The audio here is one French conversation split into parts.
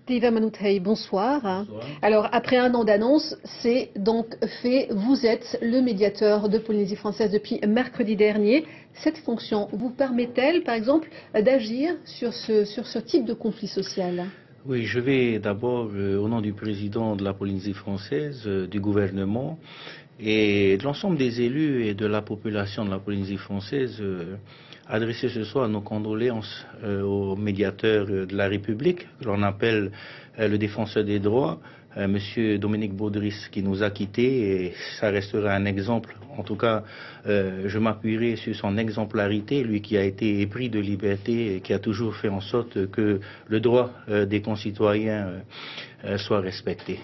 Teva Manouthei, bonsoir. Bonsoir. Alors, après un an d'annonce, c'est donc fait. Vous êtes le médiateur de Polynésie française depuis mercredi dernier. Cette fonction vous permet-elle, par exemple, d'agir sur ce type de conflit social? Oui, je vais d'abord, au nom du président de la Polynésie française, du gouvernement et de l'ensemble des élus et de la population de la Polynésie française, adresser ce soir nos condoléances au médiateur de la République, que l'on appelle le défenseur des droits, Monsieur Dominique Baudris, qui nous a quittés, et ça restera un exemple. En tout cas, je m'appuierai sur son exemplarité, lui qui a été épris de liberté et qui a toujours fait en sorte que le droit des concitoyens soit respecté.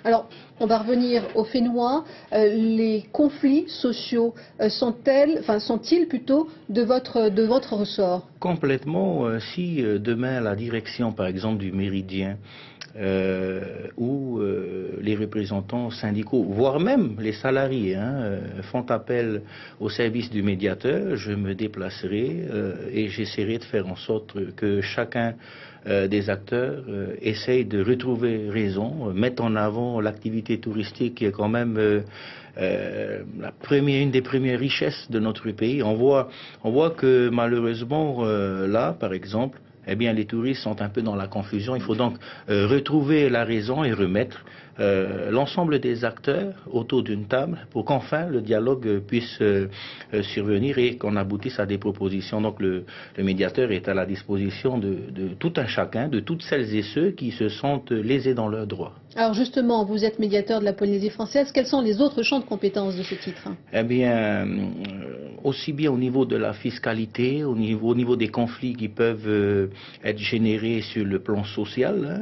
Alors, on va revenir au Fénois. Les conflits sociaux sont-ils plutôt de votre ressort? Complètement. Si demain la direction, par exemple, du Méridien ou les représentants syndicaux, voire même les salariés, font appel au service du médiateur, je me déplacerai et j'essaierai de faire en sorte que chacun des acteurs essaye de retrouver raison, mettre en avant l'activité touristique qui est quand même une des premières richesses de notre pays. On voit que malheureusement là, par exemple, eh bien, les touristes sont un peu dans la confusion. Il faut donc retrouver la raison et remettre l'ensemble des acteurs autour d'une table pour qu'enfin le dialogue puisse survenir et qu'on aboutisse à des propositions. Donc le médiateur est à la disposition de tout un chacun, de toutes celles et ceux qui se sentent lésés dans leurs droits. Alors justement, vous êtes médiateur de la Polynésie française. Quels sont les autres champs de compétences de ce titre? Eh bien, aussi bien au niveau de la fiscalité, au niveau des conflits qui peuvent être générés sur le plan social,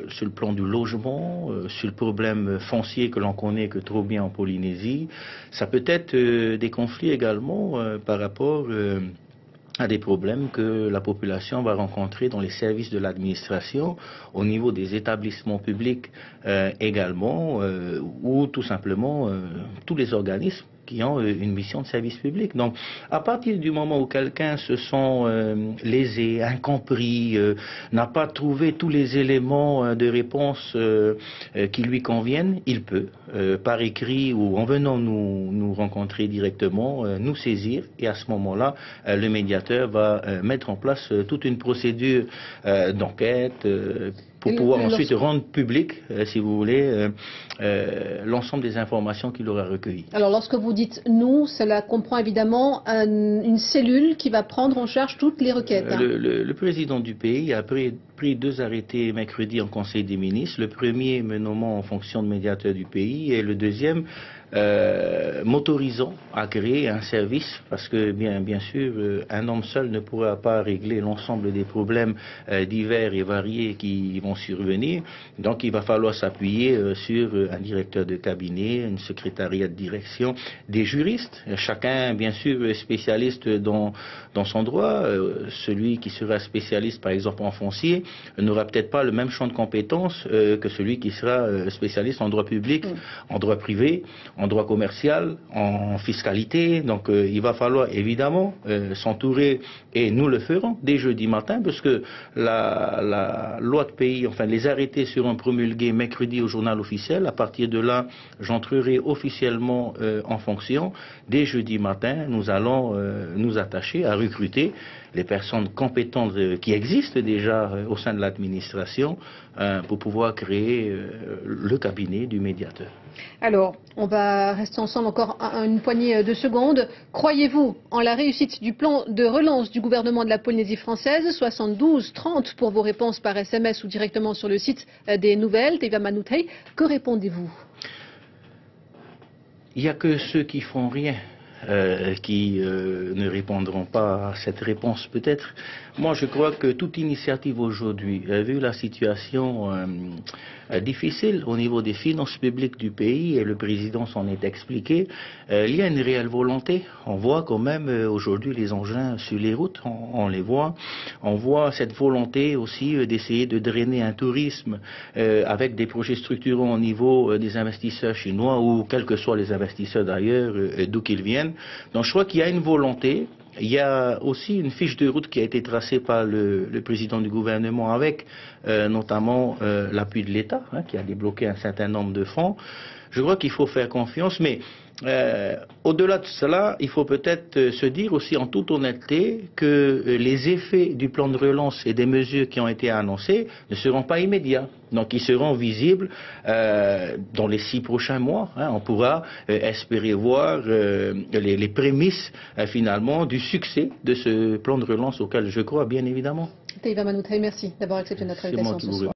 sur le plan du logement, sur le problème foncier que l'on connaît que trop bien en Polynésie. Ça peut être des conflits également par rapport à des problèmes que la population va rencontrer dans les services de l'administration, au niveau des établissements publics également, ou tout simplement tous les organismes qui ont une mission de service public. Donc, à partir du moment où quelqu'un se sent lésé, incompris, n'a pas trouvé tous les éléments de réponse qui lui conviennent, il peut, par écrit ou en venant nous rencontrer directement, nous saisir, et à ce moment-là, le médiateur va mettre en place toute une procédure d'enquête pour pouvoir ensuite rendre public, si vous voulez, l'ensemble des informations qu'il aura recueillies. Alors lorsque vous dites « nous », cela comprend évidemment une cellule qui va prendre en charge toutes les requêtes. Le président du pays a pris 2 arrêtés mercredi en Conseil des ministres. Le premier me nommant en fonction de médiateur du pays et le deuxième m'autorisant à créer un service, parce que bien sûr un homme seul ne pourra pas régler l'ensemble des problèmes divers et variés qui vont survenir. Donc il va falloir s'appuyer sur un directeur de cabinet, une secrétariat de direction, des juristes, chacun bien sûr spécialiste dans son droit. Celui qui sera spécialiste par exemple en foncier n'aura peut-être pas le même champ de compétences que celui qui sera spécialiste en droit public, en droit privé, en droit commercial, en fiscalité. Donc il va falloir évidemment s'entourer, et nous le ferons dès jeudi matin, parce que la loi de pays, enfin les arrêtés seront promulgués mercredi au journal officiel. À partir de là, j'entrerai officiellement en fonction. Dès jeudi matin, nous allons nous attacher à recruter les personnes compétentes qui existent déjà au sein de l'administration pour pouvoir créer le cabinet du médiateur. Alors, on va rester ensemble encore une poignée de secondes. Croyez-vous en la réussite du plan de relance du gouvernement de la Polynésie française? 72 30 pour vos réponses par SMS ou directement sur le site des nouvelles, Teva Manouthei. Que répondez-vous? Il n'y a que ceux qui font rien qui ne répondront pas à cette réponse peut-être. Moi je crois que toute initiative aujourd'hui, vu la situation difficile au niveau des finances publiques du pays, et le président s'en est expliqué, il y a une réelle volonté. On voit quand même aujourd'hui les engins sur les routes, on les voit. On voit cette volonté aussi d'essayer de drainer un tourisme avec des projets structurants au niveau des investisseurs chinois, ou quels que soient les investisseurs d'ailleurs, d'où qu'ils viennent. Donc je crois qu'il y a une volonté il y a aussi une fiche de route qui a été tracée par le président du gouvernement avec notamment l'appui de l'État, hein, qui a débloqué un certain nombre de fonds. Je crois qu'il faut faire confiance, mais au-delà de cela, il faut peut-être se dire aussi en toute honnêteté que les effets du plan de relance et des mesures qui ont été annoncées ne seront pas immédiats. Donc ils seront visibles dans les 6 prochains mois. Hein. On pourra espérer voir les prémices finalement du succès de ce plan de relance auquel je crois bien évidemment. Teiva Manoutai, merci d'avoir accepté notre invitation ce soir.